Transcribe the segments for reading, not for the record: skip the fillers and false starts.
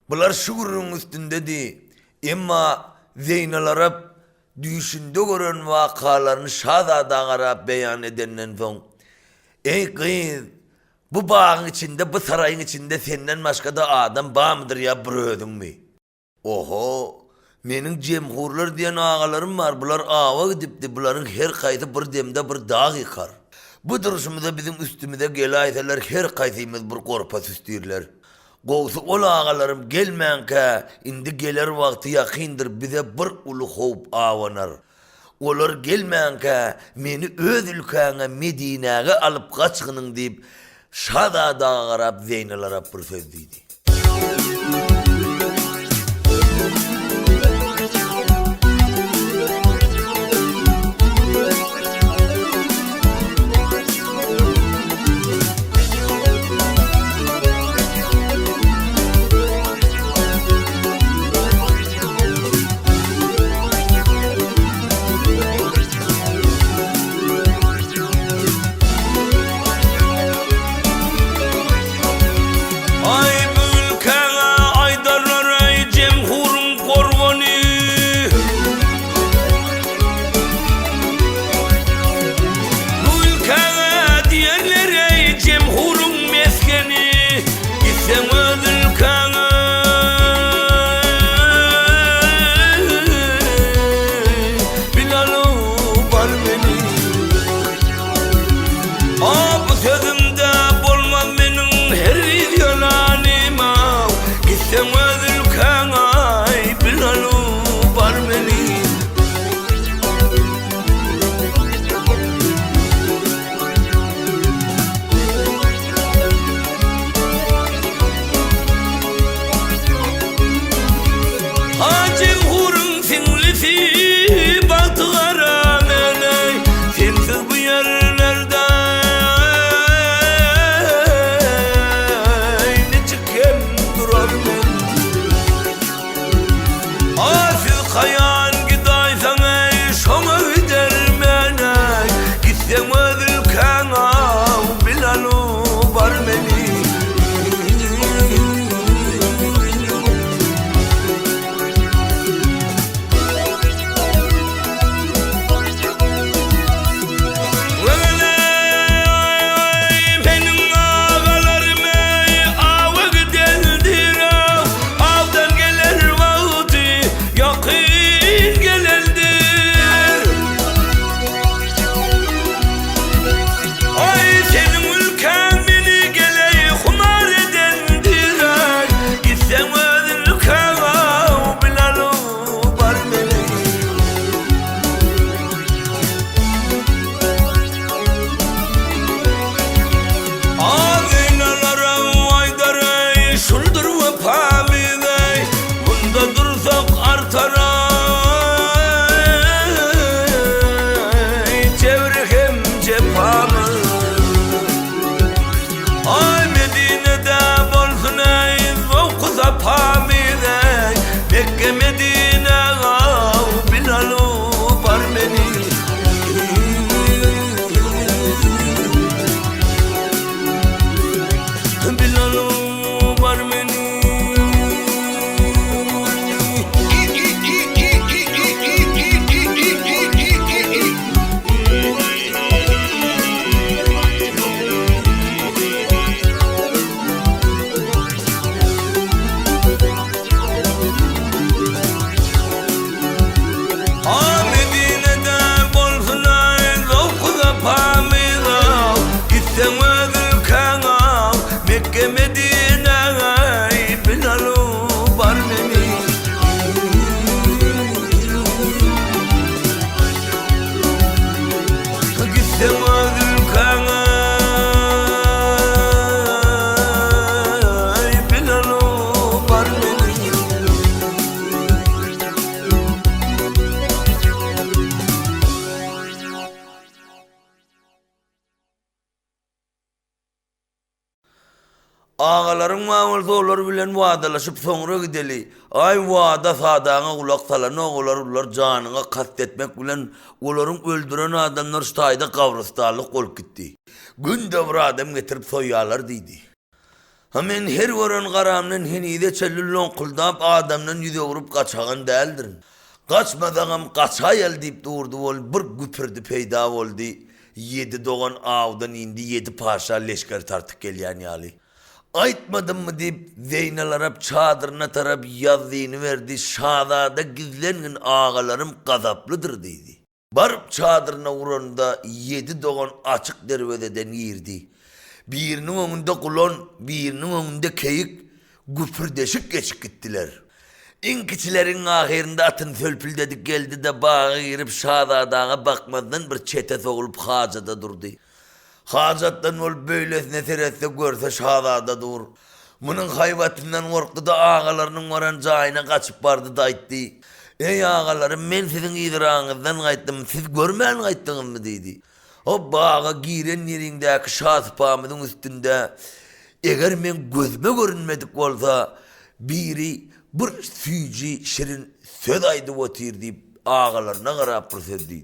Bular şuurun üstündedi. Emma Zeynel Arap düşünde gören vakalarını şazada garap beyan edenden son. Ey kız, bu bağın içinde, bu sarayın içinde senden başka da adam bağ mıdır ya brödün mü? Oho, menin cemhurlar diyen ağalarım var. Bular ava gidipdi. Buların her kaydı bir demde bir dağ yıkar. Bu duruşumuzda bizim üstümüze gelayseler her kaysımız bir korpa süstürler. Kovsu ol ağalarım gelmeyen ka, indi gelir vakti yakındır bize bir ulu hop avanar. Olar gelmeyen ka, meni öz ülkana Medine'ye alıp kaçkının deyip şada dağa garap Zeynel Arap bir söz deydi. Ağaların mamulsa olar bilen wadalaşyp soňra gideli. Ay wada sadaňa gulak salan oğlar janyňa kastetmek bilen olaryň öldüren adamlar ştaýda gawrystarlyk bolup gitdi. Günde bir adam getirip soýýarlar diýdi. Hemen her varan garamdan henide çellülön kuldap adamdan yüze vurup kaçağın değildirin. Kaçmadağım kaçayel deyip durdu ol bir güpürdü peyda oldu. 7 doğan avdan indi 7 paşa leşker tartık gelyen yali. Aytmadım mı deyip Zeynel Arap çadırına tarap yazdığını verdi. Şadada gizlengin ağalarım gazaplıdır dedi. Barıp çadırına vuranda 7 doğan açık dervededen girdi. Birinin önünde kulon, birinin önünde keyik, güpürdeşik geçip gittiler. İnkiçilerin ahirinde atın fölpüldedik geldi de bağa girip şadadağa bakmadan bir çete soğulup hacada durdu. Hacattan ol böylesine seretse görse şadada dur. Bunun hayvatından korktu da ağalarının varancağına kaçıp vardı da aytti. Ey ağalarım ben sizin idrağınızdan kayttım, siz görmeyen kayttınız mı dedi. O bağa giren yerindeki şahsıpamızın üstünde eğer men gözüme görünmedik olsa biri bir süyücü şirin söz aydı otir deyip ağalarına karap pürsürdü.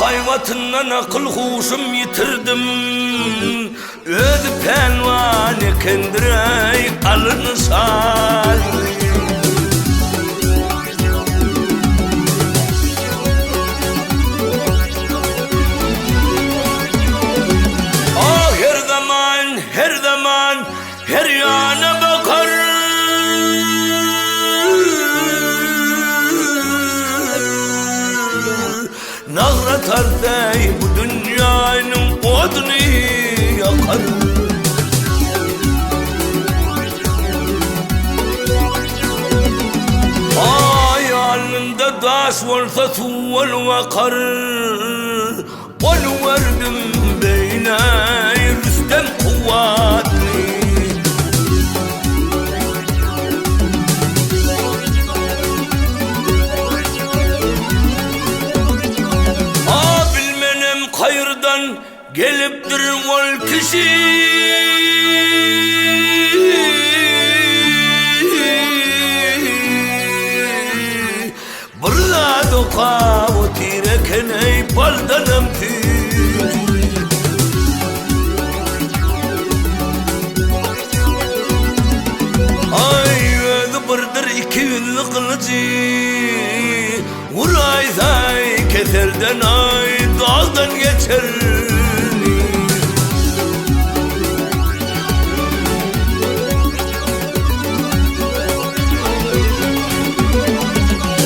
Hayvatından akıl huşum yitirdim. Öz pelvan kendirey alın sal. Ah her zaman her yana bakar. Nağrat arzay bu dünyanın odunu yakar. Ayalında daş olsa suval vakar. Onu verdim beyne Rüstem kuvvetli. Hayırdan geliptir ol kişi. Burla doka o tirekene baldanım tüy. Ay ödü burdur 200 kılıcı. Uray zay keserden ay daldan geçer.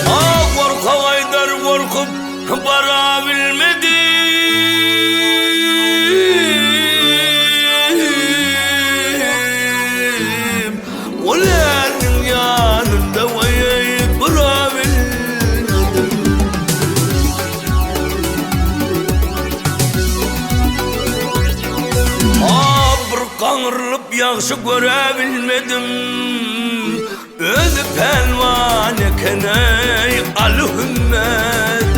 Ah korkak Aydar korkup varabilmedi. Ulanın yanında vayayıp varabilmedi. Kanırlıp yaxşı görebilmedim. Öz pelvan ekeney alı hümmet.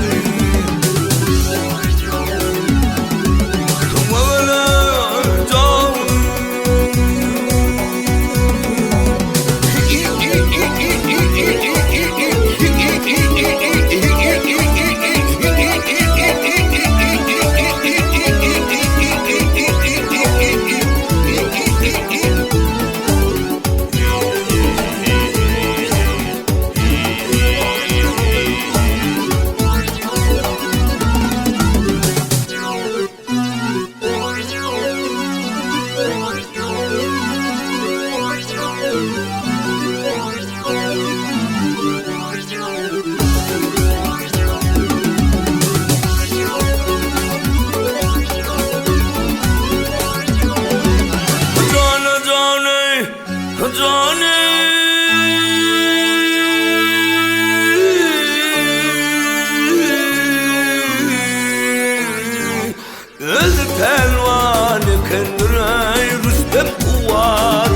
pelvan ekendir ey Rüstem kuvat.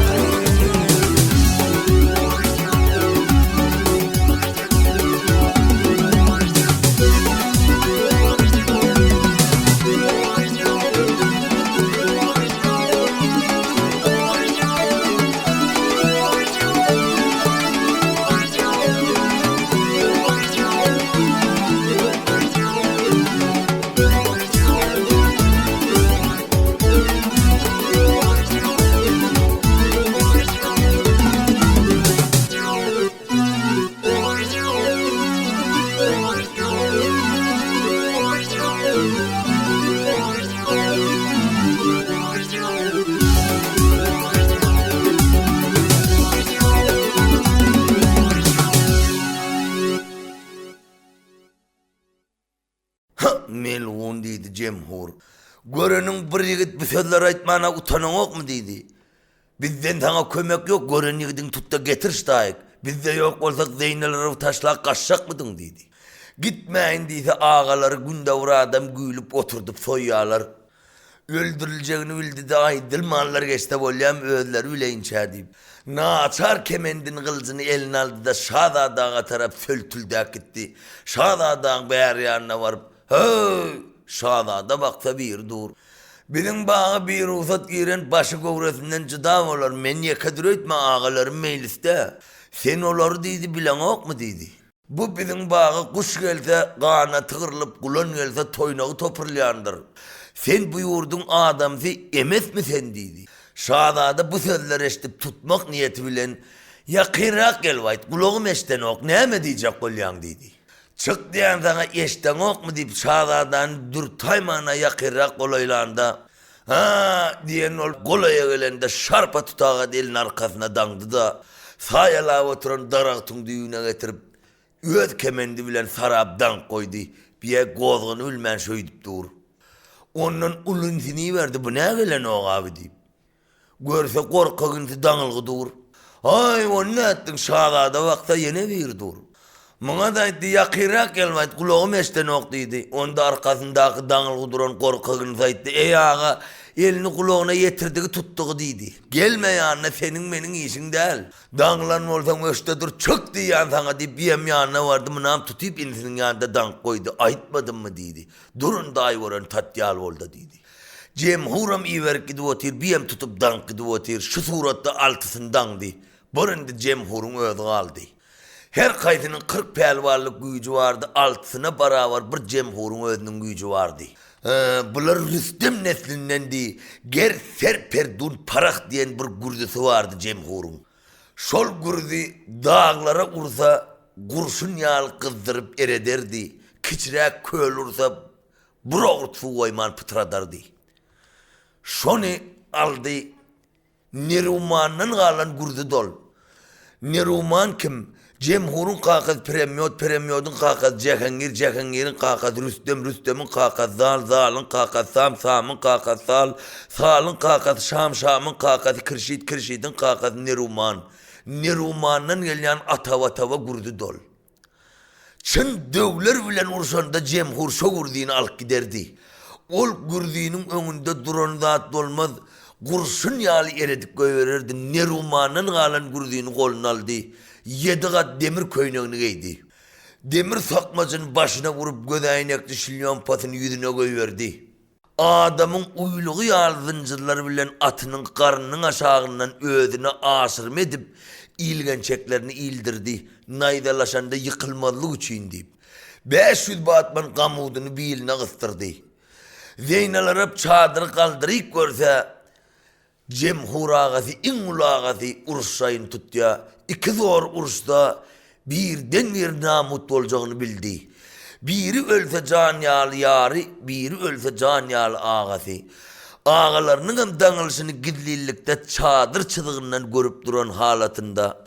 Melun deydi Cemhur. Görenin bir yigit bu sözler aytmana utanan ok mu deydi. Bizden sana kömek yok, gören yigidin tut da getir ştayık. Bizde yok olsak zeyneleri taşlak kaçacak mıdın deydi. Gitmeyin deyse ağaları gündavur adam güylüp oturdup soyyalar. Öldürüleceğini bildi de aydılmanlar geçti bolyam öğüler üleyinçer deyip. Naçar kemendin kılıcını eline aldı da Şahzadağ'a taraf söltüldük gitti. Şahzadağ'ın beyar yanına varıp hey Şahzada baksa bir dur. Bizim bağı bir ruhsat giren başı kovresinden cıdam olur. Men yekadır etme ağalarım mecliste. Sen olur deydi bilen ok mu deydi. Bu bizim bağı kuş gelse kana tıkırılıp kulon gelse toynağı topurlayandır. Sen buyurdun adamsı emes mi sen deydi. Şahzada bu sözleri eşitip tutmak niyeti bilen yakırak gel vayt kulağım eşten ok ne mi diyecek kolyan deydi. Çık diyen sana eşten ok mu deyip Şahzada'nın dürtaymana yakırak kolaylarında ha diyen ol kolaya gelende şarpa tutağa elin arkasına dandı da sayala oturan daraktın düğüne getirip öd kemendi bilen sarabdan koydu biye gozgunu ülmen şöydüp dur. Onun ulunsini verdi bu ne gelen o abi deyip. Görse korkağınsı danılgı dur. Ay onu ne ettin Şahzada vakta yine bir dur. Mına da etti yakırak gelmedi kulağım eşten ok deydi. Onda arkasındaki danılgı duran korkağınsı etti. Ey ağa elini kulağına yetirdiği tuttuğu deydi. Gelme yanına senin benim işin değil. Dağılan olsan öşte dur çık diyen sana deyip bir yanına vardı mınam tutuyup insinin yanında dank koydu. Ayıtmadın mı deydi. Durun dahi varan tatyal oldu deydi. Cemhuram iverik gidi otir biyem tutup dank gidi otir. Şu suratta altısın dandı. Barındı Cemhur'un ödü aldı. Her kaydının 40 pelvarlık gücü vardı. Altısına beraber bir Cemhur'un ödünün gücü vardı. Bular Rüstem neslinden değil. Ger serperdun parak diyen bir gürdüsü vardı Cemhur'un. Şol gürdü dağlara ursa kurşun yağlı kızdırıp erederdi. Kiçrek köl ursa burak su koyman pıtradardı. Şonu aldı Neruman'ın kalan gürdü dol. Neruman kim? Cemhur'un kakaz Premiyod'un kakaz Cehangir'in kakaz Rüstem'in kakaz Zal'ın kakaz Sam'ın kakaz Sal'ın kakaz Şam'ın kakaz Kırşid'in kakaz Neruman'ın gelen atava gurdu dol. Çın dövler bilen ursanda Cemhur şu gurdini alıp giderdi. Ol gurdinin önünde duran zat dolmaz. Kurşun yağlı eredik koyverirdi. Neruman'ın kalan gurdini koluna aldı. 7 kat demir köyneğini giydi. Demir sakmacının başına vurup gödeynekli şilyon patını yüzüne koyverdi. Adamın uyluğu yağlı zincirleri bilen atının karnının aşağından ödüne asırım edip ilgençeklerini ildirdi. Naydalaşanda yıkılmalı için deyip 500 batman kamudunu biline kıstırdı. Zeynel Arap çadırı kaldırıp görse Cemhur ağası, İngul ağası uruşayın tut ya. İki zor uruşta birden bir namut olacağını bildi. Biri ölse can yağlı yarı, biri ölse can yağlı ağası. Ağalarının hem danılışını gidlilikte çadır çıdığından görüp duran halatında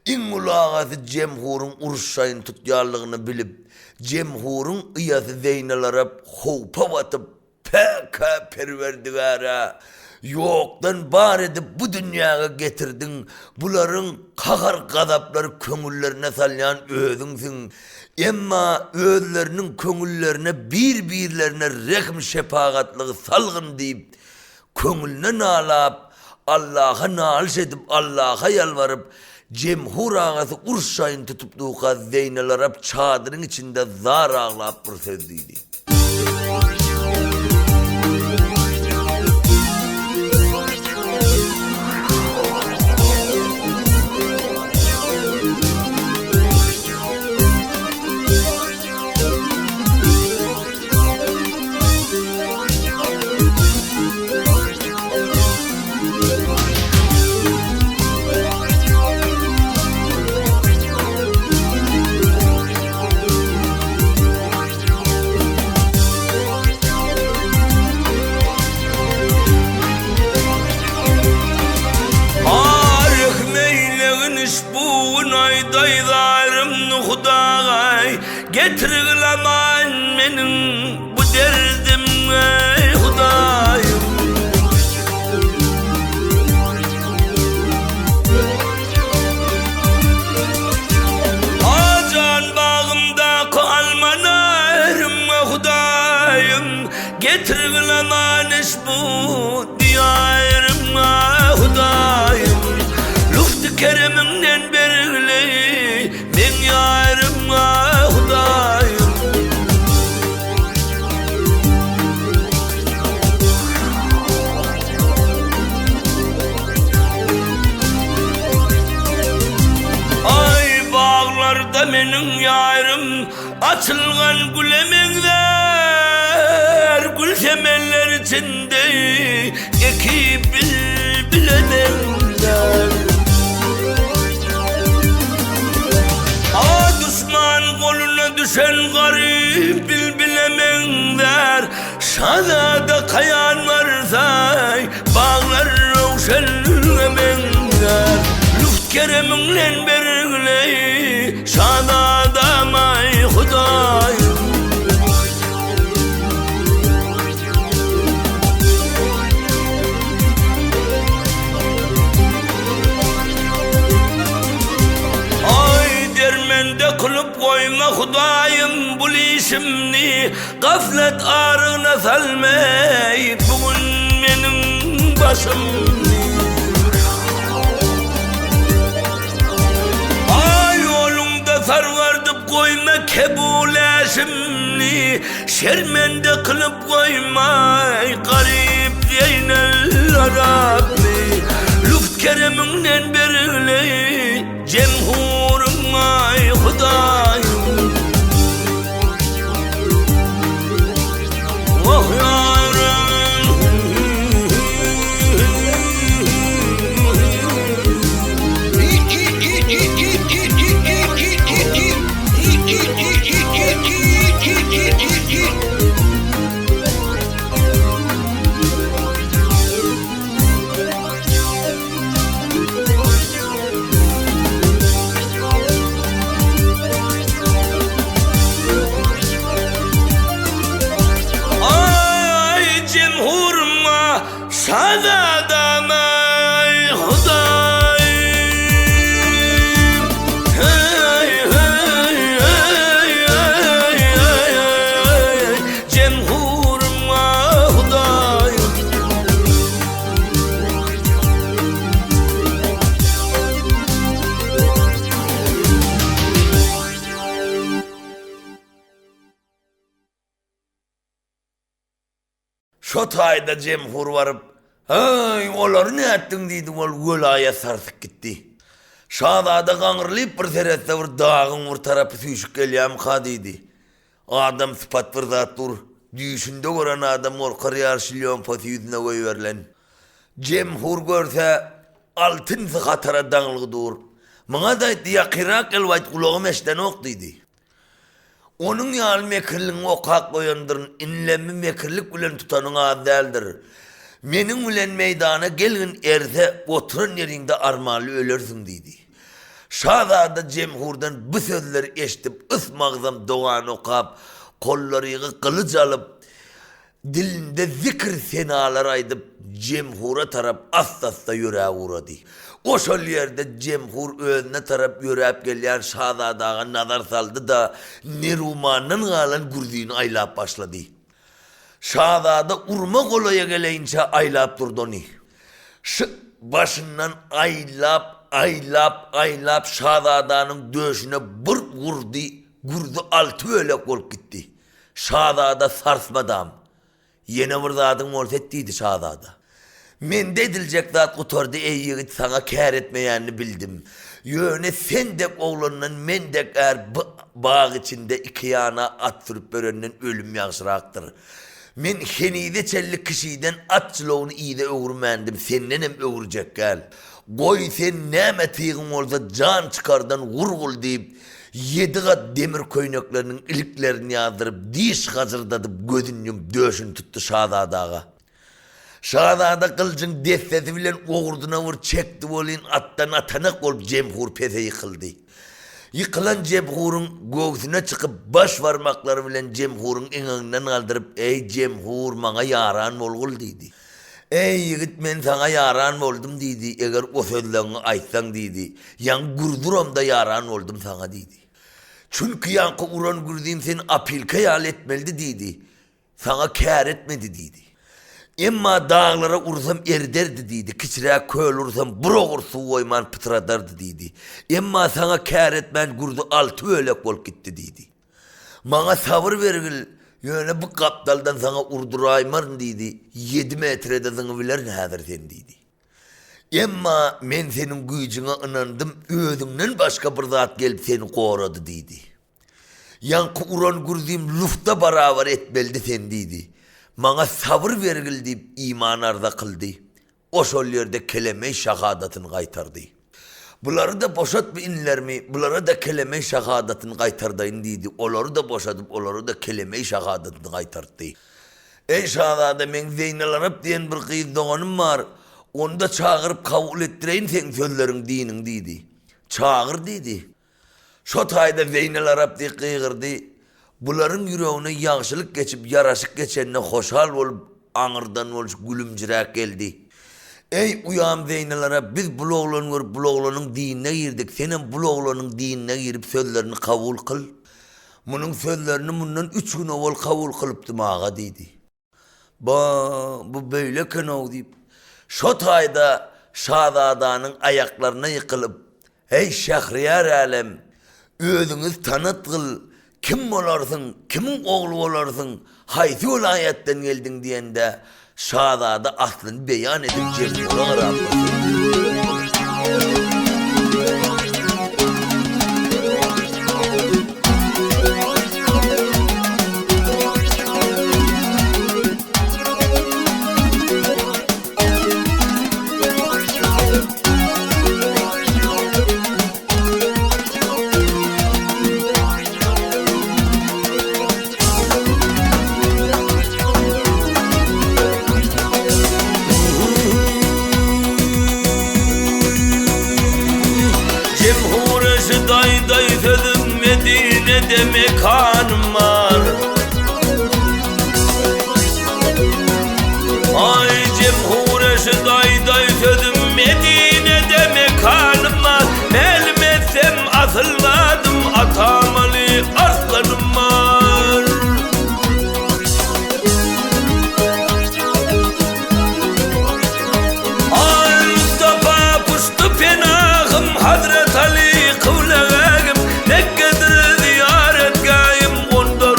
İngul ağası Cemhur'un uruşayın tut yarlığını bilip Cemhur'un ıyası Zeynel Arap hopa batıp peka perverdigara. Yoktan bar edip bu dünyaya getirdin. Buların kahar gazapları kömüllerine salyan ödünsün. Emma özlerinin köngüllerine birbirlerine rehm şefaatlığı salgın deyip köngülüne nalap Allah'a naliş edip Allah'a yalvarıp cemhur ağası urşayın tutup duqa Zeynel Arap çadırın içinde zar ağlap bir sözdeydi. Getirgilemen menin bu derdim ey Hudayım. Acan bağımda kalmana erim Hudayım. Getirgilemen iş bu diyarım Hudayım. Lüftü kereminden berili men yarım Hudayım. Ay bağlarda menin yarım açılgan gülemengler, gül semeller içinde ekip bilemengler. Düşman koluna düşen garip bilemengler, şanada kayan varsa bağlar rövşenlemengler. Luft kereminle bergleyi şanada may Hudayım. Kılıp koyma Hudayım bu işimni, gaflet ağrına salmay bugün benim başımni. Ay yolumda sarvardıp koyma kebuleşimni, şermende kılıp koymay garip Zeynel Arap'ni. Luft kereminden berili cemhurum ay Hudayım. Oh yarım şadadam ey Hudayım. Hey hey hey hey hey cemhurum Hudayım. Şu tayda cemhur varıp ay olar ne ettin deydi, ol gölaya sarsıp gitti. Şahzada kaňyrlyp bir seretse bir dağın bir tarapy süýşük gelýär ha deydi. Adam sıfat bir zat dur. Düýşünde gören adam orkar ýarşylýan pati ýüzüne goýberlen. Cemhur görse altın sıhatara daňlygy dur. Maňa da diýä qirak elwayt gulagym eşden ok deydi. Onun ýaly mekirliğini okak koyandırın, inlemi mekirlik bilen tutanyň az däldir. Menin bilen meydana gelin erse oturan yerinde armaly ölersin deydi. Şahzada cemhurdan bu sözleri eşitip ısmagzam dogan okap, kollaryny kılıç alıp, dilinde zikir senalar aydıp cemhura tarap asla yüreğe uğradı. O şol yerde cemhur önüne tarap yüreğip gelen şahzadağa nazar saldı da Neruman'ın galan gurdüğünü aylap başladı. Şahzada urma kolaya geleyince aylap durdu onu. Başından aylap şahzadanın döşüne bir gurdu altı öyle kol gitti. Şahzada sarsmadan. Yine vurdadın mort ettiydi şahzada. Men de edilecek zat kutordu ey yiğit sana kâr etmeyenini bildim. Yöne sen de oğlunun men de bağ içinde iki yana at sürüp börenin ölüm yaşıraktır. Men henide çelli kişiden atçılığını iyi de öğürmendim. Senden hem öğürecek gel. Goy sen nemetiğin olsa can çıkardan vurgul deyip 7 kat demir köyneklerinin iliklerini yağdırıp diş hazırdadıp gözünün döşün tuttu Şahzadağa. Şahzada kılıcın destesi bilen oğurduna vur çekti olin attan atanak olup cemhur pese yıkıldı. Yıkılan cemhurun göğsüne çıkıp baş varmakları bilen cemhurun inanından kaldırıp ey cemhur bana yaran olgul dedi. Ey yiğit men sana yaran oldum dedi. Eğer o sözlerini aytsan dedi. Yan gurduram da yaran oldum sana dedi. Çünkü yankı uğran gurduğum sen apilke yal etmeldi dedi. Sana kâr etmedi dedi. Emma dağlara ursam erderdi dedi. Kiçireye köl ursam buroğur su oyman pıtradardı dedi. Emma sana kâr etmen gurdu altı öyle kol gitti dedi. Bana sabır vergil. Yöne bu kaptaldan sana urduraymarın dedi. 7 metrede sana bilerin hazır sen dedi. Emma men senin gücüne inandım. Özünden başka bir zat gelip seni korudu dedi. Yankı uğran gurduğum lufta beraber etmeldi sen dedi. Bana sabır vergil deyip iman arda kıldı. O şol yerde kelime-i şehadatını kaytardı. Buları da boşat inler mi? Bulara da kelime-i şehadatını kaytardayın dedi. Oları da boşatıp oları da kelime-i şehadatını kaytardı. Ey şahzade men Zeynel Arap diyen bir kız doğanım var. Onu da çağırıp kabul ettireyin sen sözlerin dinin dedi. Çağır dedi. Şu tayda Zeynel Arap diye kıygırdı. Buların yüreğine yaxşılık geçip yaraşık geçenine hoşal olup anırdan olup gülümcirek geldi. Ey uyam Zeynelere biz bu oğlanın dinine girdik. Senin bu oğlanın dinine girip sözlerini kabul kıl. Bunun sözlerini bundan 3 gün evvel kabul kılıptım ağa dedi. Bu böyle kanav deyip. Şu tayda Şahzadanın ayaklarına yıkılıp hey Şehriyar alem özünüz tanıt kıl. Kim olarsın, kimin oğlu olarsın, haysi olayetten geldin diyende Şahzada aslını beyan edip cemhura kararlasın. Day sözüm Medine'de mekanım var. Ay cemhureşi day sözüm Medine'de mekanım var. Elmetsem asılmadım atamalı aslanım var. Ay Mustafa puştu penahım Hazret Ali kıvlağım ne kadar ziyaret gayım onda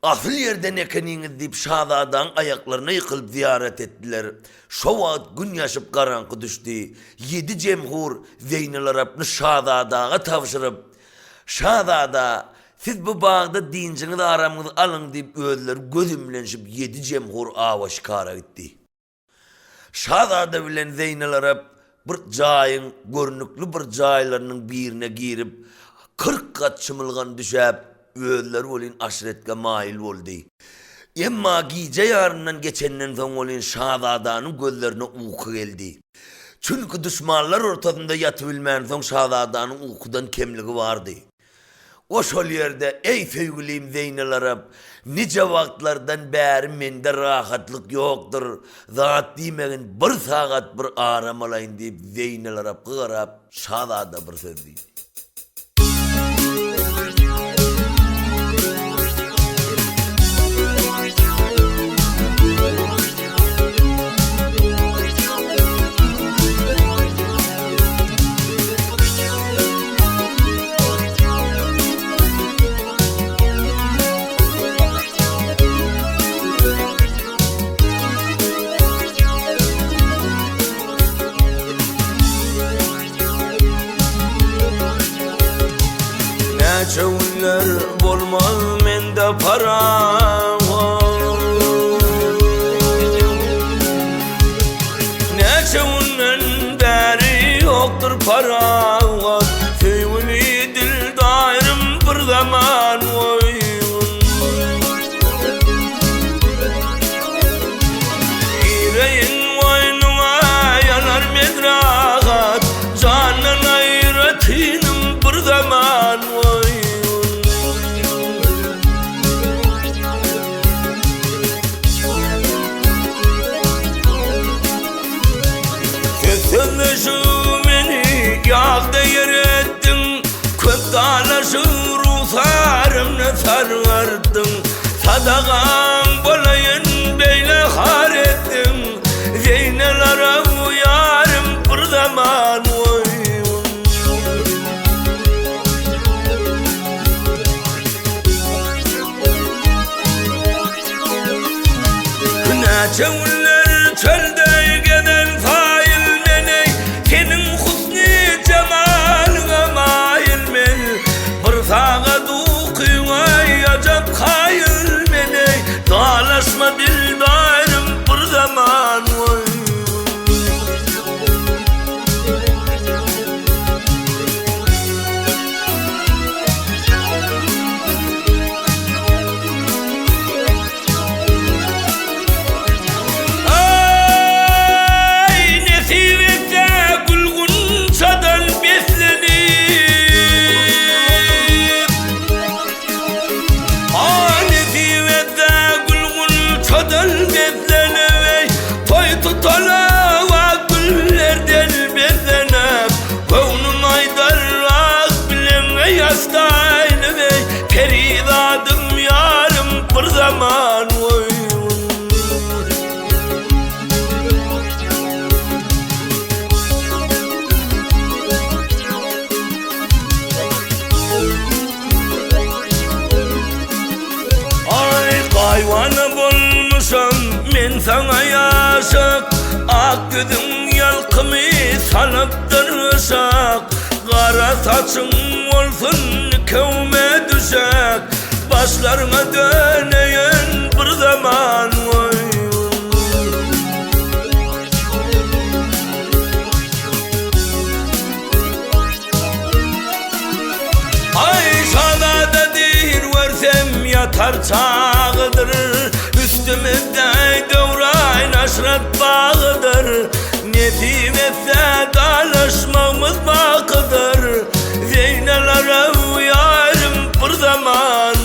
Asıl yerden ekeniniz deyip şazadan ayaklarına yıkılıp ziyaret ettiler. Şo vaat gün yaşıp karanqı düştü. 7 cemhur Zeynel Arap'ını şazadağa tavşırıp, şazada siz bu bağda dinciniz aramınızı alın deyip özler gözümlenşip 7 cemhur avaşkara gitti. Şazada bilen Zeynel Arap bir jayın görnüklü bir jaylarının birine girip 40 kat çımılgan düşäp özler bolin aşiretke mail boldy. Emma gice yarından geçenden soň bolin şazadanın gözlerine uyku geldi. Çünkü düşmanlar ortasında yatıbilmän soň şazadanın uykudan kemligi vardı. O şol yerde ey sevgilim Zeynel Arap, nice wagtlardan bäri mende rahatlyk ýokdur. Zat diýmegin bir sagat bir aram alaýyn diýip Zeynel Arap garap şazada bir söz diýdi. Çevler bolmaz mende para, ne çevlen beri yoktur para. Sevgili dildarım bir zaman yüreğin boynuma yanar medrahat, canın ayratinim bir zaman beni yağda yer ettin, köp dalaşır usarımla sarvardın. Sadakam bolayın beyle har ettin, Zeynel Arap yarım bir zaman ne çevler çölde geden dalaşma dildarım bir zaman ay nesivette gulgun çadal beslenip çadal beslenip toy tutala va güllerden beslenip kownun aydarrak bilen yastaylı ve peridadım yarım bir zaman ay kayvanı bolmuşam men sana yaşak, ak gözün yalkımı salıptır ışak. Kara saçın olsun kevme düşek, başlarına döneyen bir zaman ay sana da dir versem yatar çağıdır, üstümüzde devrayn aşret bağıdır. Netim etse dalaşmamız bakıdır, Zeynel Arap yarım bir zaman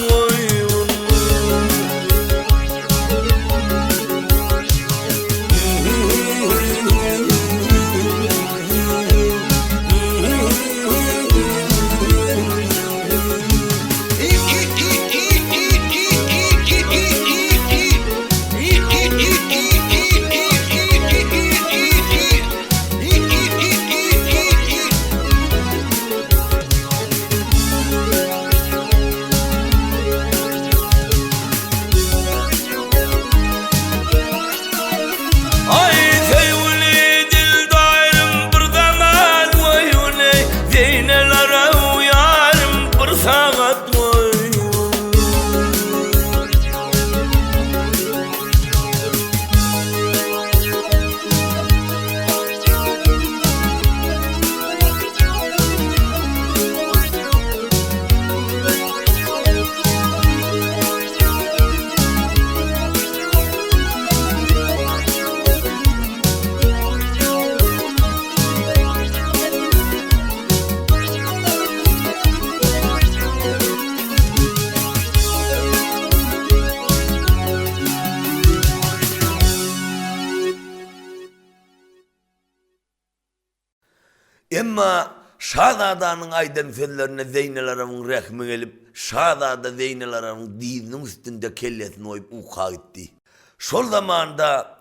Emma Şahzadanın aydan sözlerine Zeynel Arap'ın rehmi gelip Şahzada Zeynel Arap'ın dizinin üstünde kellesini oyup uka gitti. Şol zamanda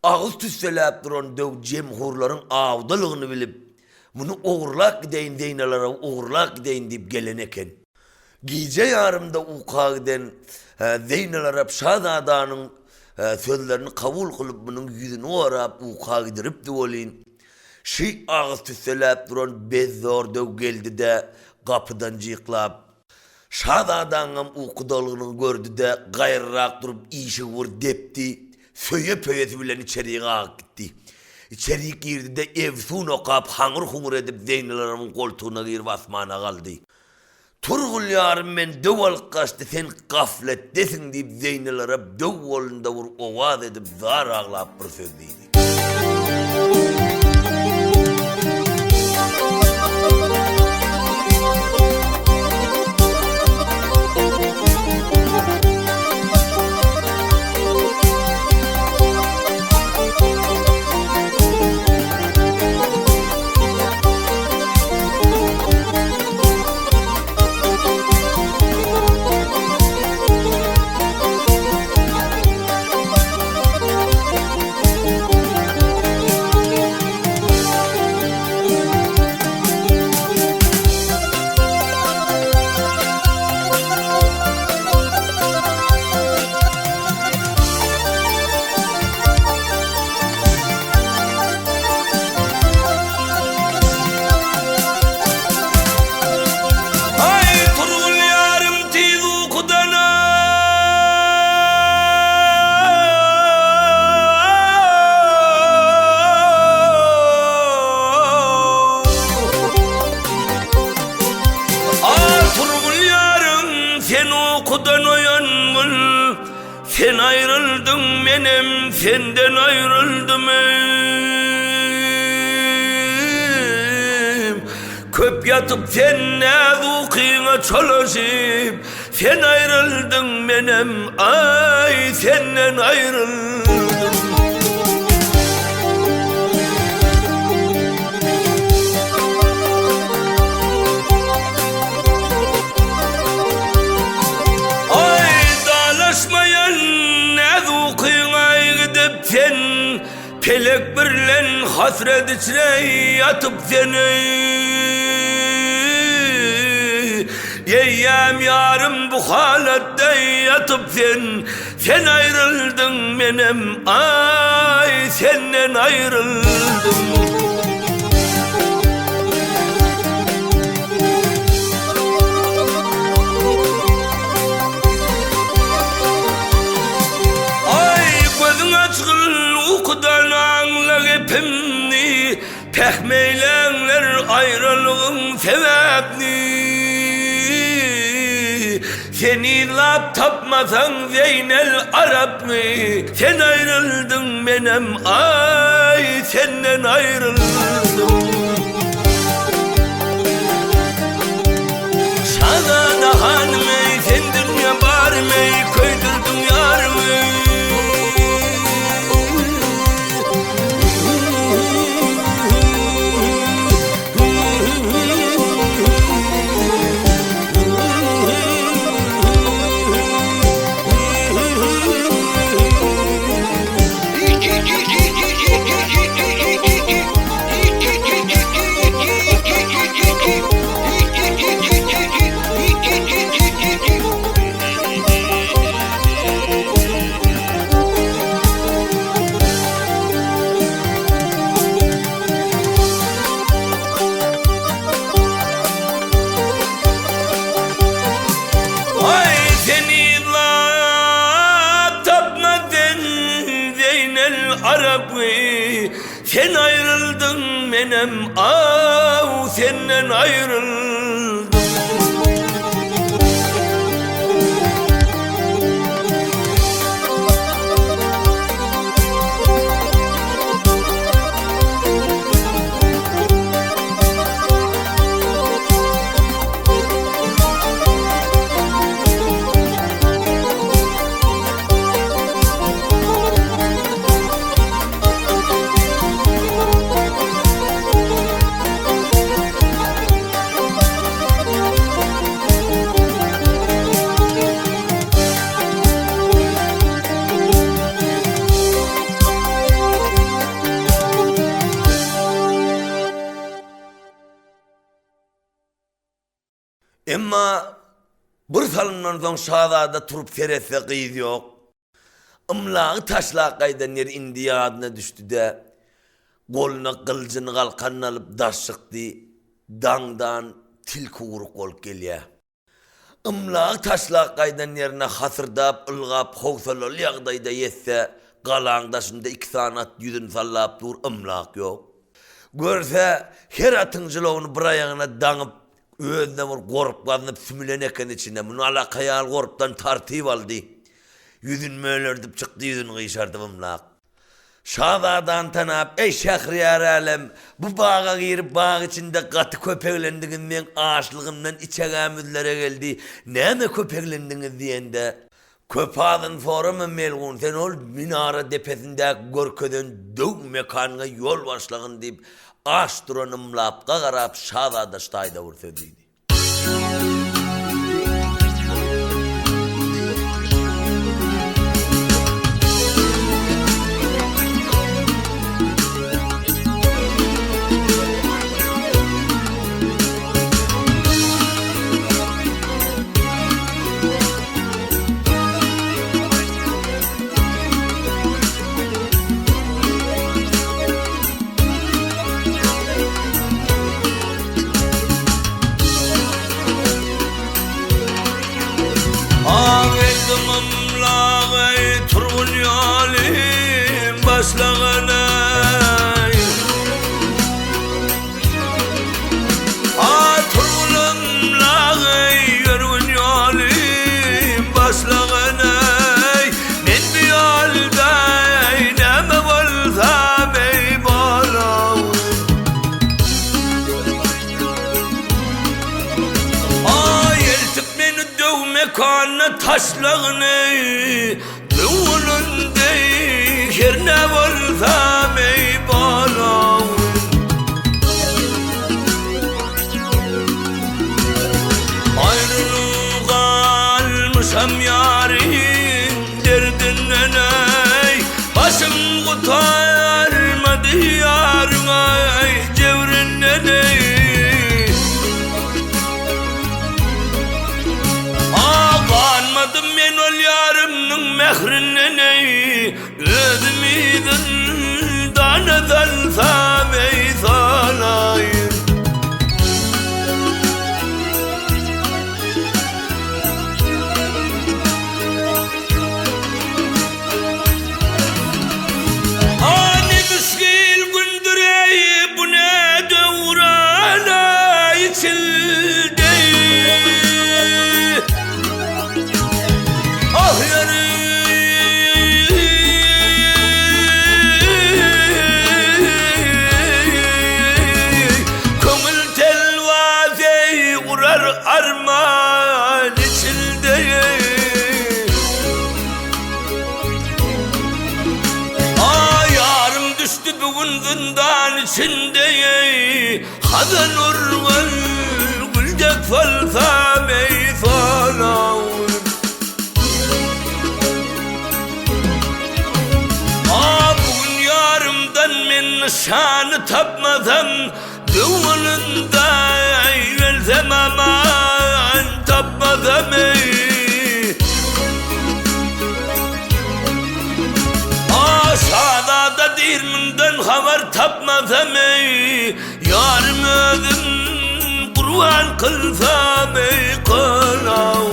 ağız tüsselep duran dev cemhurların avdalığını bilip bunu uğurlak gideyin Zeynel Arap uğurlak gideyin deyip gelen eken. Gece yarımda uka giden Zeynel Arap Şahzadanın sözlerini kabul kılıp bunun yüzünü orap uka gidirip de olin. Şey ağız tüsselep duran bezzor dev geldi de kapıdan cıklap. Şahzadanım ukudalığını gördü de gayrırak durup işi vur depti. Söye pöyesi bilen içeriye ağık gitti. İçeriye girdi de evsun okap hangur hungur edip Zeynel Arap'ın koltuğuna gir basmana kaldı. Turgul yarım men döval kaçtı sen gaflet desin deyip Zeynel Arap dövalında vur ovaz edip zar ağlap bir söz deydi. Sen ayrıldın benim, senden ayrıldım. Köp yatıp sen nazukine çalışıp, sen ayrıldın benim, ay senden ayrıldım. Sen pelek birlen hasret içine yatıp seni Yeyyem yarım bu halatta yatıp sen ayrıldın benim ay senden ayrıldım. Ukudan anla hepimni pehmeylenler ayrılığın sebebini Seni lap tapmasan Zeynel Arap mı Sen ayrıldın benim ay senden ayrıldım. Şahzada hanım sen dünya bar mı köydürdün yar mı Arap'ı sen ayrıldın benim av senden ayrıldım. Emma bir salından soň şahzada turup feretse kıyız yok. Imlağı taşla kaydan yer indi adyna düştü-de goluna kılıcını kalkanını alıp daş çıktı. Dangdan tilki uruk olup gelýär. Imlağı taşla kaydan yerine hasırdap, ılgap, howsalal ýagdaýda yetse, galan daşynda 2 sanat yüzünü sallap dur, ımlak yok. Görse, her atıncılığını bir ayağına dağıp, özüne bir gorup gazınıp sümülen eken içinde, bunu ala kayal goruptan tartıyıp aldı. Yüzün möylerdip çıktı, yüzünü kıyşardı ımlak. Şahzadan tanap, ey Şahriyar alem, bu bağa girip bağ içinde katı köpeklendiğinden ağaçlığından içeğamüzlere geldi. Näme köpeklendiniz diyende, köpağın forumu melgun, sen ol minara depesinde görköden dög mekanına yol başlağın deyip, ağaç duran ımlapka qarap şahzada ştayda vursediydi. Başlağanay turgulum lağay yörgün yolim başlağanay men bir yolday näme bolsam ey bolam eltip meni dövme kanna taşlağanay dövülünday her ne bolsam ey bolam ayrılık almışam yarim derdinden ey başım kurtarmadı yarın ay cevrinden ey ağlanmadım men ol yarımның mehrinden ey özümüzün danadan samey salayım hani müskil gündür ey bu ne devrana içildi ah yarım arman içinde yarım düştü bugün zindan içinde hazan urgan gülecek falsam ey salam bugün yarımdan men nişanı tapmasam dövününde versem aman tapmasam şahzada dirminden haber tapmasam yarım özüm kurban kılsam kalam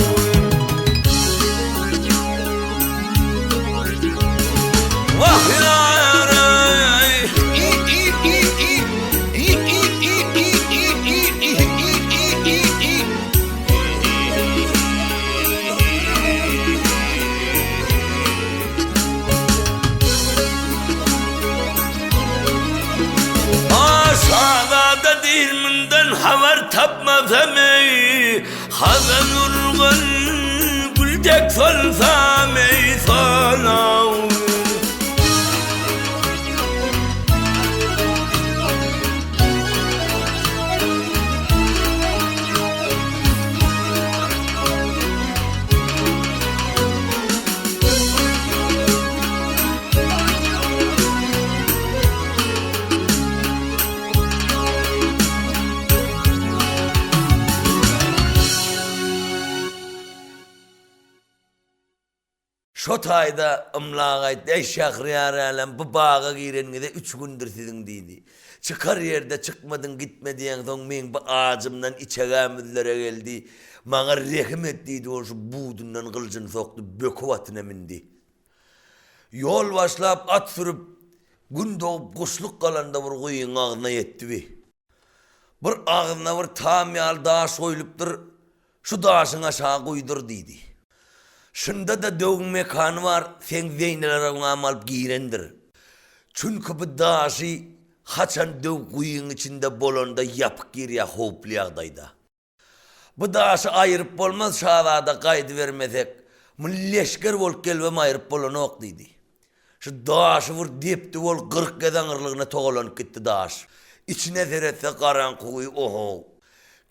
vah yaray şahzada dirminden haber tapmasam hazan urgan gülecek falsam ey salam Şo tayda ımlağaydı ey Şahriyar alem bu bağa girengide 3 gündür sizin deydi. Çıkar yerde çıkmadın gitme diyen son men bu ağacımdan içeğamızlara geldi. Mağa rehmet deydi o şu buğdundan kılıcını soktu bökovatına mindi. Yol başlap at sürüp gün doğup kuşluk kalanda vurguyun ağzına yetti bi. Bir ağzına bir tamyal daş soyuluptur şu daşın aşağı koydur deydi. Şunda da dövün mekanı var, sen zeynelere alıp giyirendir. Çünkü bu daşı haçan döv kuyun içinde bolonda yapık giriya hopliyağdaydı. Bu daşı ayırıp olmaz şahada kaydı vermesek, milleşker vol kelvem ayırıp bolonu ok deydi. Şu daşı vur depti vol 40 gedan ırlığına toğulanıp gitti daş. İçine zeretse karankuyu oho.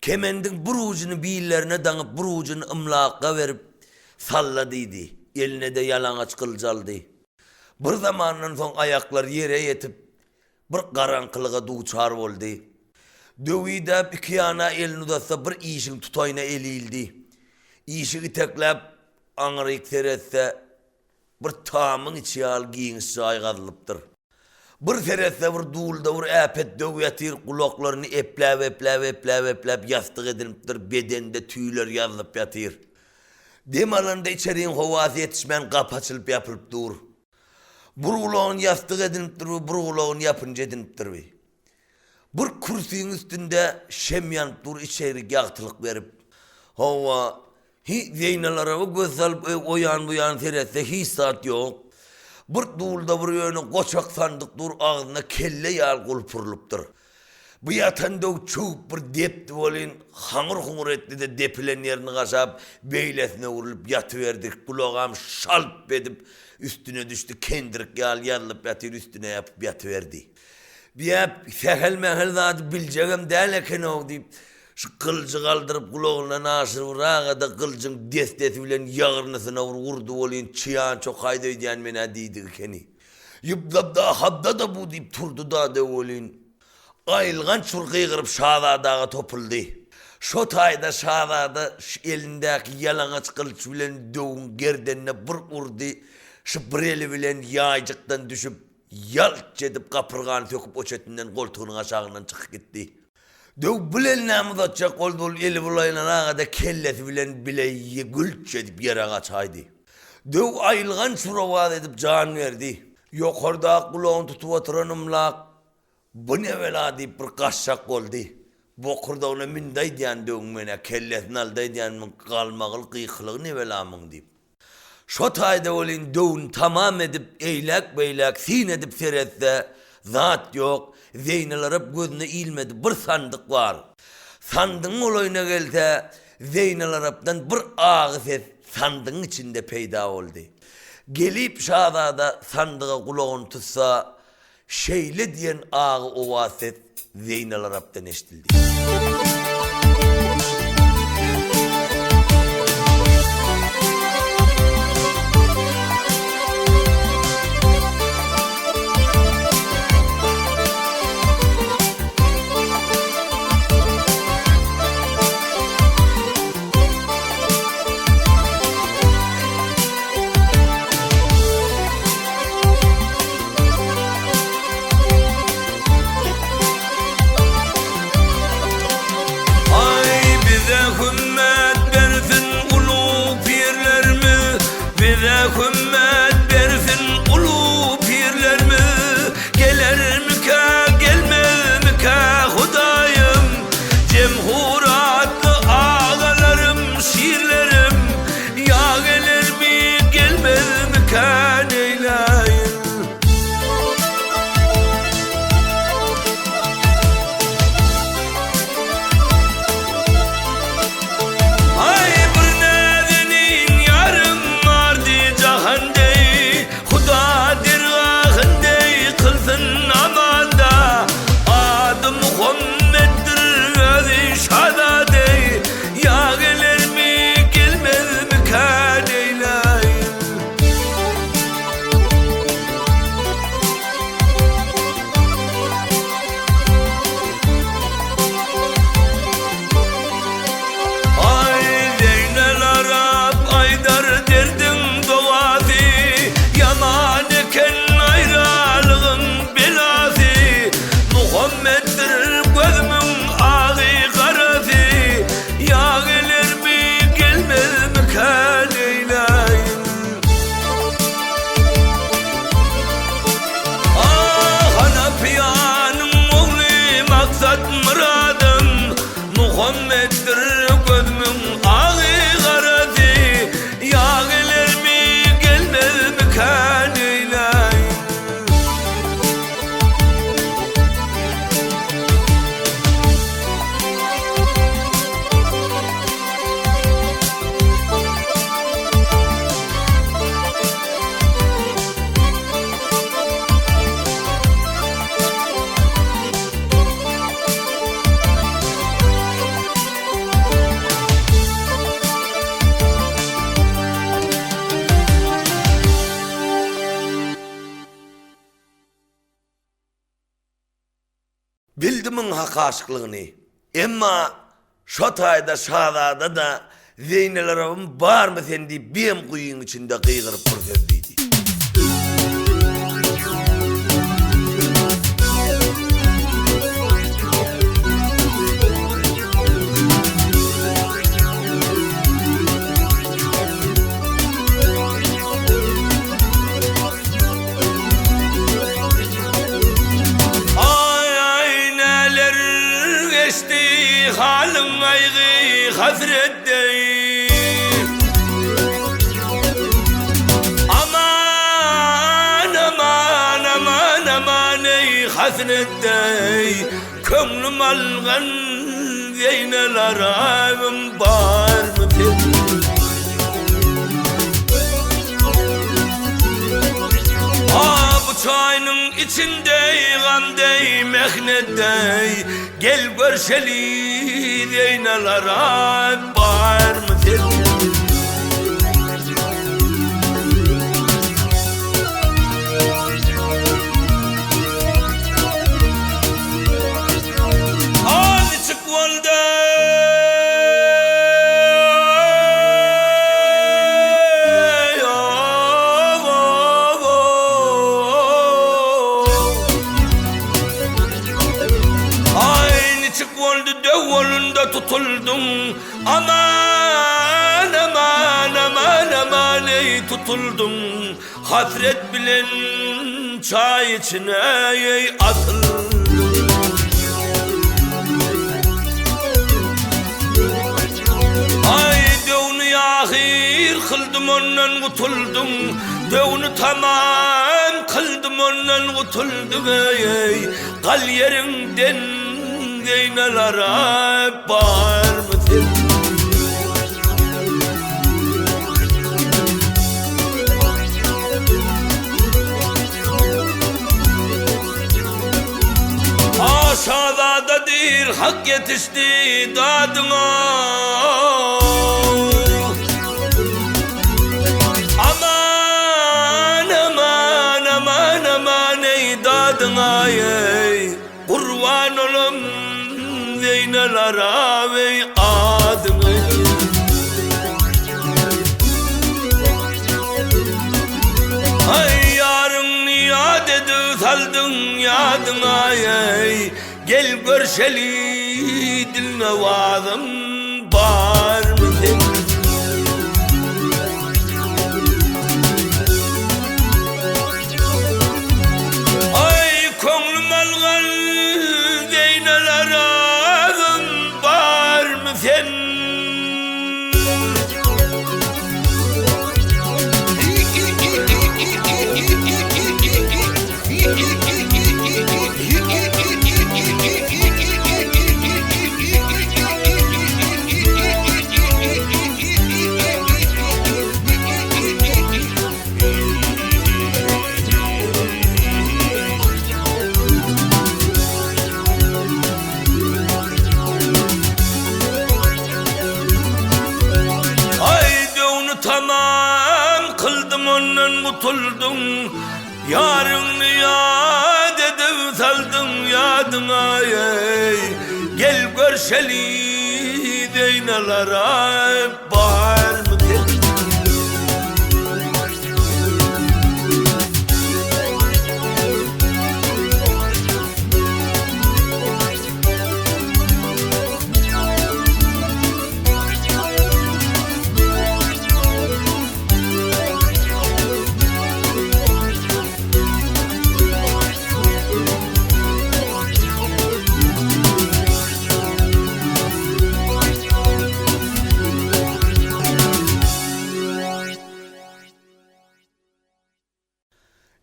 Kemendin bir ucunu biyillerine danıp bir ucunu ımlakka verip salladıydı. Eline de yalanaç kılcaldı. Bir zamandan son ayaklar yere yetip bir karankılığa duçar oldu. Dövüyde iki yana elini uzatsa bir işin tutayına elildi. İşi teklep anırık seretse bir tamın içi al giyinsi aygazlıptır. Bir seretse bir duulda bir epet dövüyetir kulaklarını eplep yastık ediliptir. Bedende tüyler yazılıp yatır. Dem alanda içeriğin hovası yetişmen kapı açılıp yapılıp dur. Burulağın yastık ediniptir ve burulağın yapınca ediniptir ve. Bir kürsünün üstünde şem yanıp dur içeri yağtılık verip. Hava hiç zeynalara göz salıp oyan buyan seretse hiç saat yok. Bir duulda bir yönü koçak sandık dur ağzına kelle yağ kulpurluptur. Bu yatan da çok bir depti olin, hangur etti de depilen yerini kaşap, beylesine vurulup yatıverdik, kulağım şalp edip, üstüne düştü, kendirik yallıp yatır, üstüne yapıp yatıverdi. Bir yap, sehel mehel zaten bileceğim derleken o deyip, şu kılıcı kaldırıp kulağına naşır vurağa da kılıcın destesi bilen yağırnısına vurdu olin, çıyan çok hayda diyen mena deydik keni. Yıplap da habda da bu deyip turdu da de olin. Ayılgan çurkayı kırıp şahzadağa topuldu. Şu tayda şahzada elindeki yalanaç kılıç bilen dövün gerdenine bir vurdu. Şu breli bilen yağcıktan düşüp yalç edip kapırganı söküp oçetinden koltuğunun aşağından çıkıp gitti. Döv bilen namız atacak oldu eli bulayla ağada kellesi bilen bileyi gülç edip yere kaçaydı. Döv ayılgan çuravaat edip can verdi. Yukarıda kulağını tutup oturanımlak. Bu ne vela deyip bir kaşşak oldu. Bokurda ona minday diyen dövmene, kellesini alday diyen kalmağıl kıyıklığı ne vela mın deyip. Şu tayda olin dövün tamam edip eylak beylak sin edip seretse zat yok. Zeyneler hep gözüne ilmedi bir sandık var. Sandığın olayına gelse zeyneler hepten bir ağız ses sandığın içinde peyda oldu. Gelip şahzada sandığa kulağını tutsa şeyle diyen ağı ovaset Zeynel Arap'tan eşitildi. Bildimin hak aşıklığını. Emma şo tayda şadada da Zeynel'arabım bar mı sen deyip benim kuyun içinde kıygırıp durdu. Halım aygı hasrettey Aman aman aman aman ey hasrettey Kömlüm algan Zeynel arabım var mı bu çayının içinde gamdey mehnettey Gel görşeli Zeynel arab var mı sen? Hadi çık valde Devvalında tutuldum Aman aman aman aman ey tutuldum Hasret bilen çay içine ey atıldım Ay devni yahir kıldım ondan kutuldum Devni tamam kıldım ondan kutuldum ey Kal yerinden Zeynel arab var mı sen? Aşağıdadır hak yetişti dadına Aman aman aman aman ey dadına ey Kurban olum Zeynel arab ey adını Ay yarın niyad edip saldın yadına ey Gel görşeli diline vaazım var mı sen? Ay konglum algan Zeynel arabım var mı sen? Tamam kıldım ondan kutuldum Yarın niyad edip saldım yadına ey Gel görşeli Zeynel arab var mı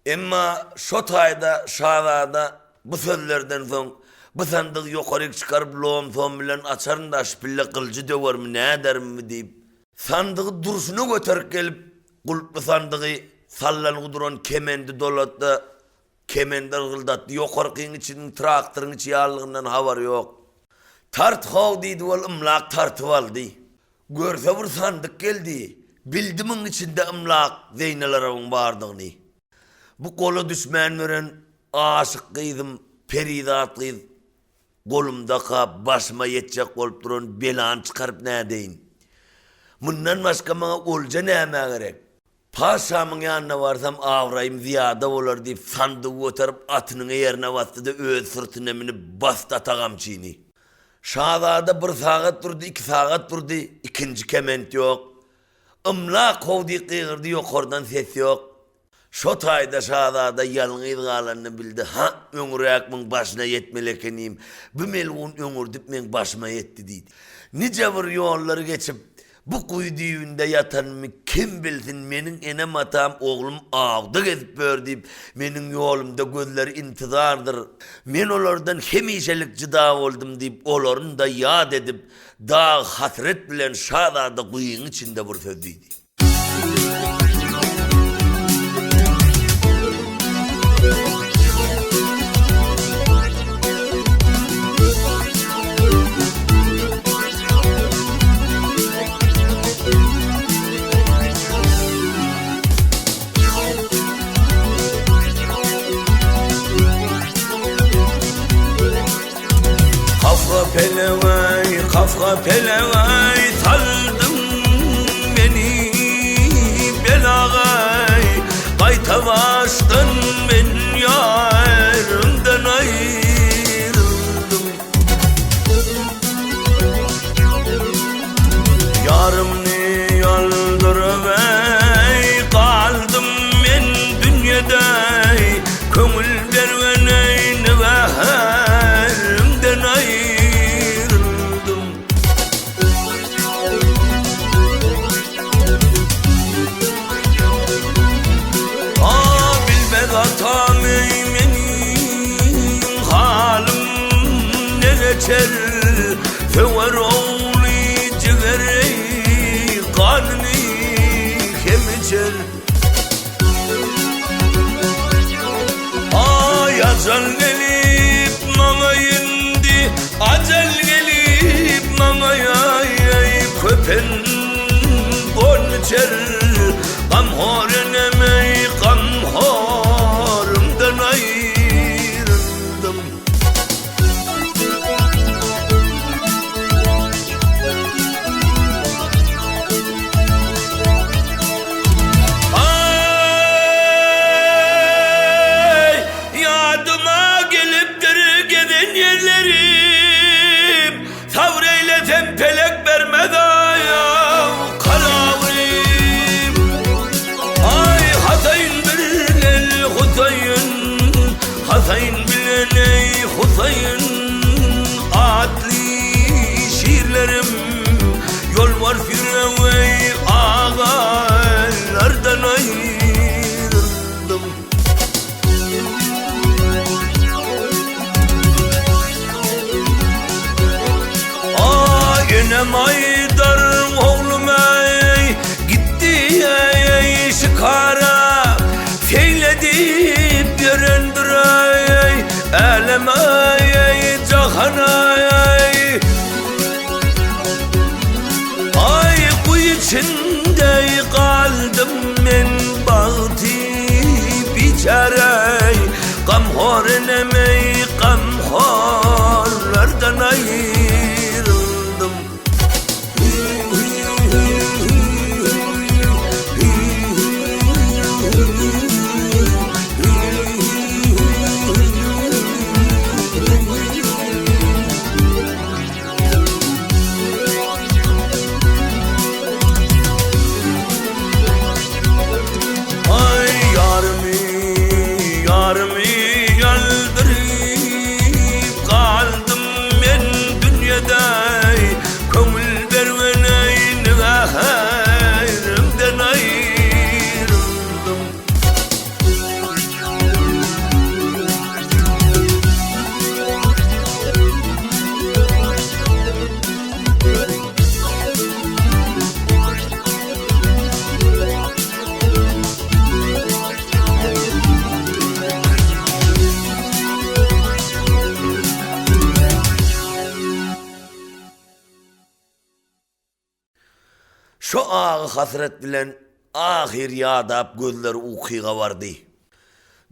Emma şo tayda şadada bu sözlerden soň bu sandyk ýokary çykaryp loğum son bilen açaryn da şpille kılcı döwermi nädermi diýip sandygy duruşuna göterip gelip gulply sandygy sallan duran kemendi dolatda kemender gıldatdy ýokarkyň içiniň traktoryň içi ýarlygyndan habar ýok. Tart haw diýdi bol ymlak tartyp aldy. Görse bir sandyk geldi. Bildimiň içinde ymlak Zeynel arabyň bardygyny. Bu kola düşmän veren aşık kıydım, peridatlıyız. Golumda kap başıma yetecek bolup duran belan çıkarıp ne deyin. Bundan başka bana olca näme gerek? Paşamın yanına varsam avrayım ziyada olur deyip sandığı oturup atının yerine bastı da öz sırtına minip bastı atağam çiğni. Şahzade 1 saat durdu, 2 saat durdu, ikinci kement yok. Imla kovdi kıyırdı yok, oradan ses yok. Şu tayda şahzade yalnız kalanını bildi. Ha, öngürüyakmın başına yetmelekeniyim. Bu melgun öngürdüp men başıma yetti deydi. Nice bir yolları geçip bu kuydüğünde yatan mı kim bilsin menin enem atam oğlum ağda gezip bör deyip menin yolumda gözleri intizardır. Men olardan hemişelik cida oldum deyip olarını da yad edip dağ hasret bilen şahzade kuyun içinde bir söz deydi. Kafka pelevay saldım beni belagay Kayta baştan ben yarımdan ayrıldım Yarımni yaldırıvey kaldım ben dünyada Köngül derveneyni ve halimden ayrıldım Atam benim halim ne geçer Fever oğlu cigeri kanını kim içer Ay acel gelip bana indi Acel gelip bana yay köpen bon içer Gam horenemey gam horumdan ayrıldım Ay yadıma gelip geri giden yerlerim Savreyle tempelek vermez ayav kalavrim Ay Hasayn bilel Husayn Hasayn bilen ey Husayn Adli şiirlerim Yol var firevey ağalardan ayrıldım Ay enem aydar oğlum ey Gitti ey şikara Feyledip yörendir ey Elem ey cahan ey Ay bu içinde kaldım men bağıtı biçare Gamhor enemey gamhorlardan ayrıldım Yarımı yaldırıp kaldım ben dünyada Köngül verveneyni ve hayrımdan ayrıldım Şu ağı hasret bilen ahir yadap gözleri ukhiga vardı.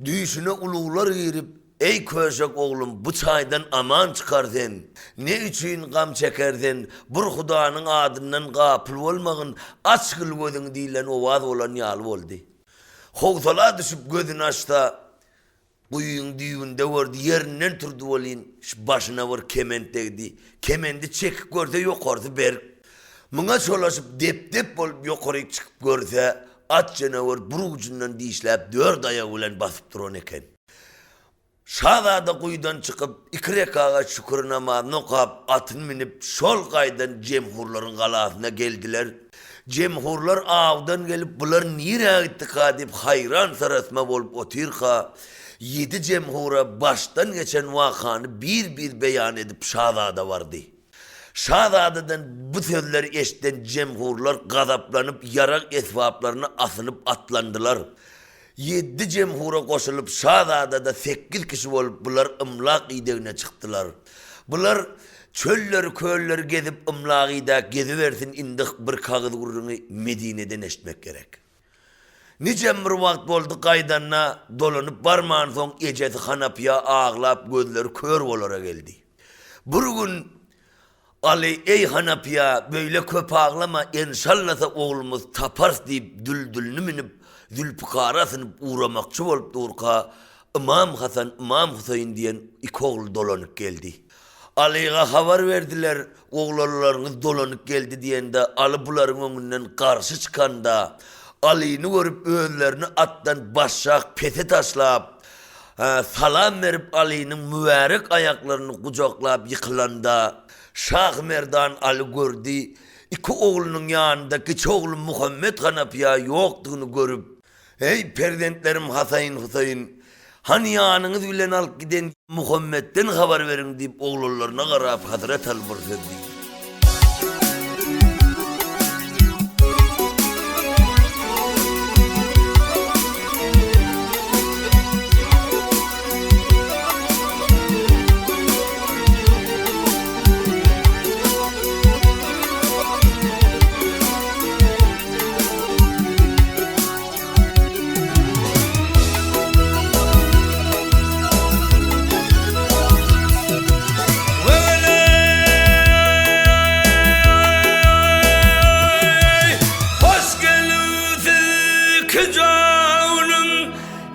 Düğüşüne ulular girip Ey köşek oğlum, bu çaydan aman çıkardın. Ne üçün gam çekerdin? Bir Hudanın adından gapıl olmagın, açgıl gözün diýilen owaz bolan ýaly boldy. Howsala düşüp gözüni açsa, Guyun düýünde gördü, yerinden turdy bolyn, başyna bir kement degdi. Kemendi çekip görse ýokardy ber. Muňa çolaşyp dep bolup ýokary çykyp görse, at janawar bir ucundan diýişläp 4 aýagy bilen basyp duran eken. Şahzada guydan çykyp 2 rekat şükür namazyny okap, atyny minip şol gaýdan jemhurlaryň galasyna geldiler. Jemhurlar awdan gelip bular nire gitdik diýip hayran sarasma bolup otyrka, 7 jemhura baştan geçen wakany bir beýan edip şahzada bardy. Şahzadadan bu sözleri eşiten jemhurlar gazaplanıp yarak esvaplarına asılıp atlandılar. 7 jemhura koşulup şahzadada 8 kişi bolup bular ımlak idegine çıktılar. Bular çöller köller gezip ımlak ide geziversin indik bir kağıt gurrunu Medine'den eşitmek gerek. Nice bir vakt boldy gaýdanna dolanyp barman soň ejesi Hanapiya ağlap gözleri kör bolara geldi. Bir gün Ali ey Hanapiya böyle köp ağlama inşallah oğlumuz tapars deyip düldülünü minip Zülfikara sınıp uğramakçı bolup durka İmam Hasan, İmam Hüseyin diyen 2 oğul dolanıp geldi. Ali'ye haber verdiler oğullarınız dolanıp geldi diyende Ali buların önünden karşı çıkanda Ali'ni görüp önlerini attan başak pete taşlap salam verip Ali'nin mübarek ayaklarını kucaklap yıkılanda Şah Merdan Ali gördü. 2 oğlunun yanındaki oğlu Muhammed Hanapiya yoktuğunu görüp hey perdentlerim Hasan Hüseyin hani yanınız bilen alıp giden Muhammed'den haber verin deyip oğullarına karap Hazret Ali dedi.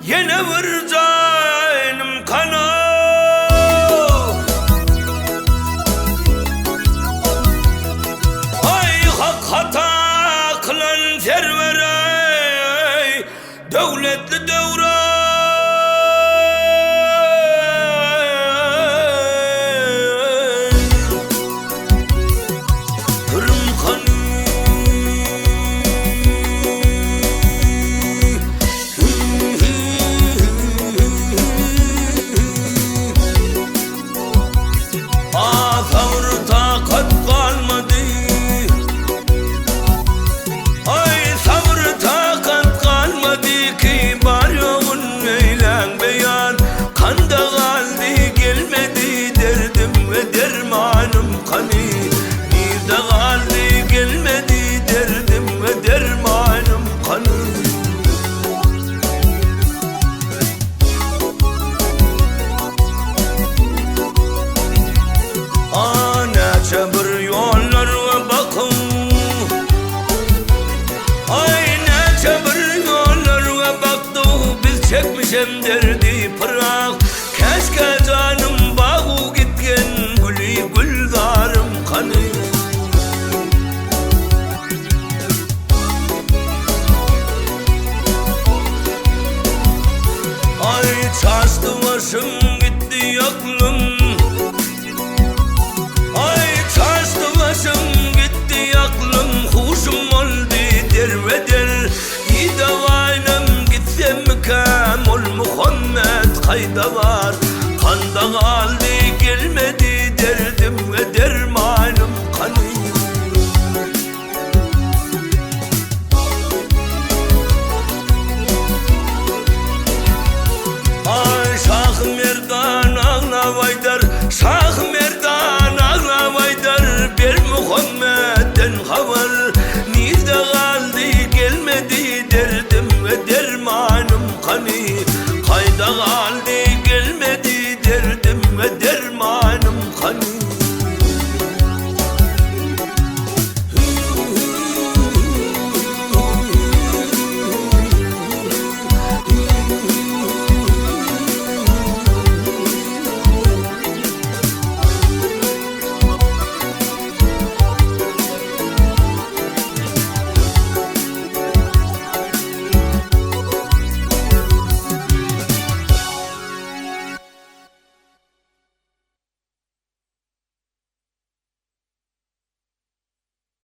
Yine vuracağım kana Ay hak hata kılan servere Devletli devran Kırım kanı Çabır yollar ve bakım Ay ne çabır yollar ve baktı Biz çekmişem derdi pırak Keşke canım bağı gitken Gülü güldarım kanı Ay çastı başım gitti aklım gitti aklım huşum oldu derveder İdavaynım gitsem kamul Muhammed kayda var Kanda kaldı gelmedi derdim ve dermanım kanı Ay Şah Merdan ağlavaydar Şah Merdan ağlavaydar Bir Muhammed'den haber Nerede kaldı gelmedi derdim ve dermanım kanı Kayda kaldı gelmedi benim kanım